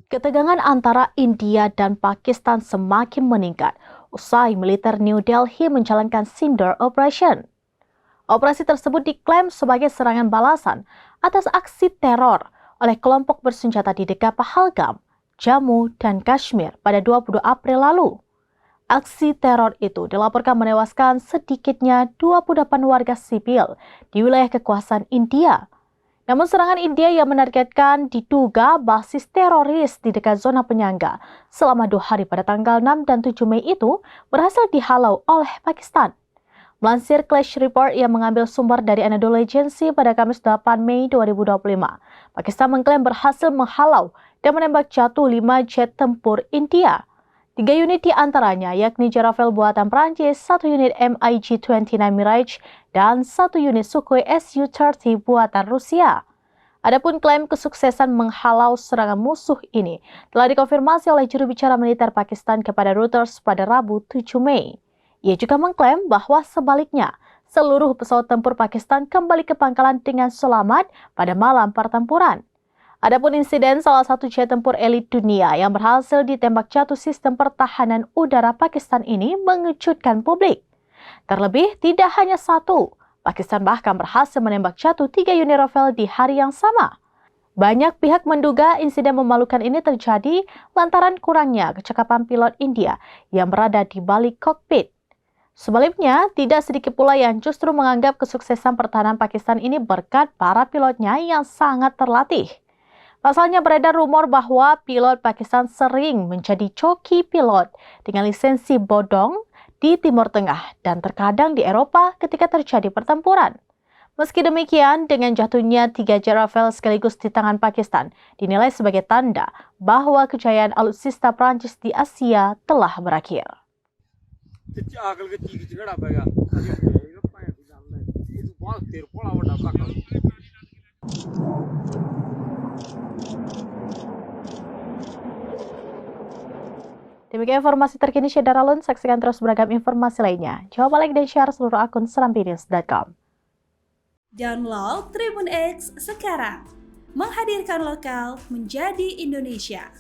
Ketegangan antara India dan Pakistan semakin meningkat usai militer New Delhi menjalankan Sindoor Operation. Operasi tersebut diklaim sebagai serangan balasan atas aksi teror oleh kelompok bersenjata di dekat Pahalgam, Jammu, dan Kashmir pada 22 April lalu. Aksi teror itu dilaporkan menewaskan sedikitnya 28 warga sipil di wilayah kekuasaan India. Namun serangan India yang menargetkan diduga basis teroris di dekat zona penyangga selama 2 hari pada tanggal 6 dan 7 Mei itu berhasil dihalau oleh Pakistan. Melansir Clash Report yang mengambil sumber dari Anadolu Agency pada Kamis 8 Mei 2025, Pakistan mengklaim berhasil menghalau dan menembak jatuh 5 jet tempur India. 3 unit di antaranya yakni jet Rafale buatan Prancis, 1 unit MiG-29 Mirage, dan 1 unit Sukhoi Su-30 buatan Rusia. Adapun klaim kesuksesan menghalau serangan musuh ini telah dikonfirmasi oleh juru bicara militer Pakistan kepada Reuters pada Rabu 7 Mei. Ia juga mengklaim bahwa sebaliknya, seluruh pesawat tempur Pakistan kembali ke pangkalan dengan selamat pada malam pertempuran. Adapun insiden salah satu jet tempur elit dunia yang berhasil ditembak jatuh sistem pertahanan udara Pakistan ini mengejutkan publik. Terlebih, tidak hanya satu, Pakistan bahkan berhasil menembak jatuh 3 unit Rafale di hari yang sama. Banyak pihak menduga insiden memalukan ini terjadi lantaran kurangnya kecakapan pilot India yang berada di balik kokpit. Sebaliknya, tidak sedikit pula yang justru menganggap kesuksesan pertahanan Pakistan ini berkat para pilotnya yang sangat terlatih. Pasalnya beredar rumor bahwa pilot Pakistan sering menjadi coki pilot dengan lisensi bodong di Timur Tengah dan terkadang di Eropa ketika terjadi pertempuran. Meski demikian, dengan jatuhnya 3 jet Rafale sekaligus di tangan Pakistan dinilai sebagai tanda bahwa kejayaan alutsista Prancis di Asia telah berakhir. Demikian informasi terkini Syedaralun, saksikan terus beragam informasi lainnya. Coba like dan share seluruh akun serambinews.com. Download Tribun X sekarang, menghadirkan lokal menjadi Indonesia.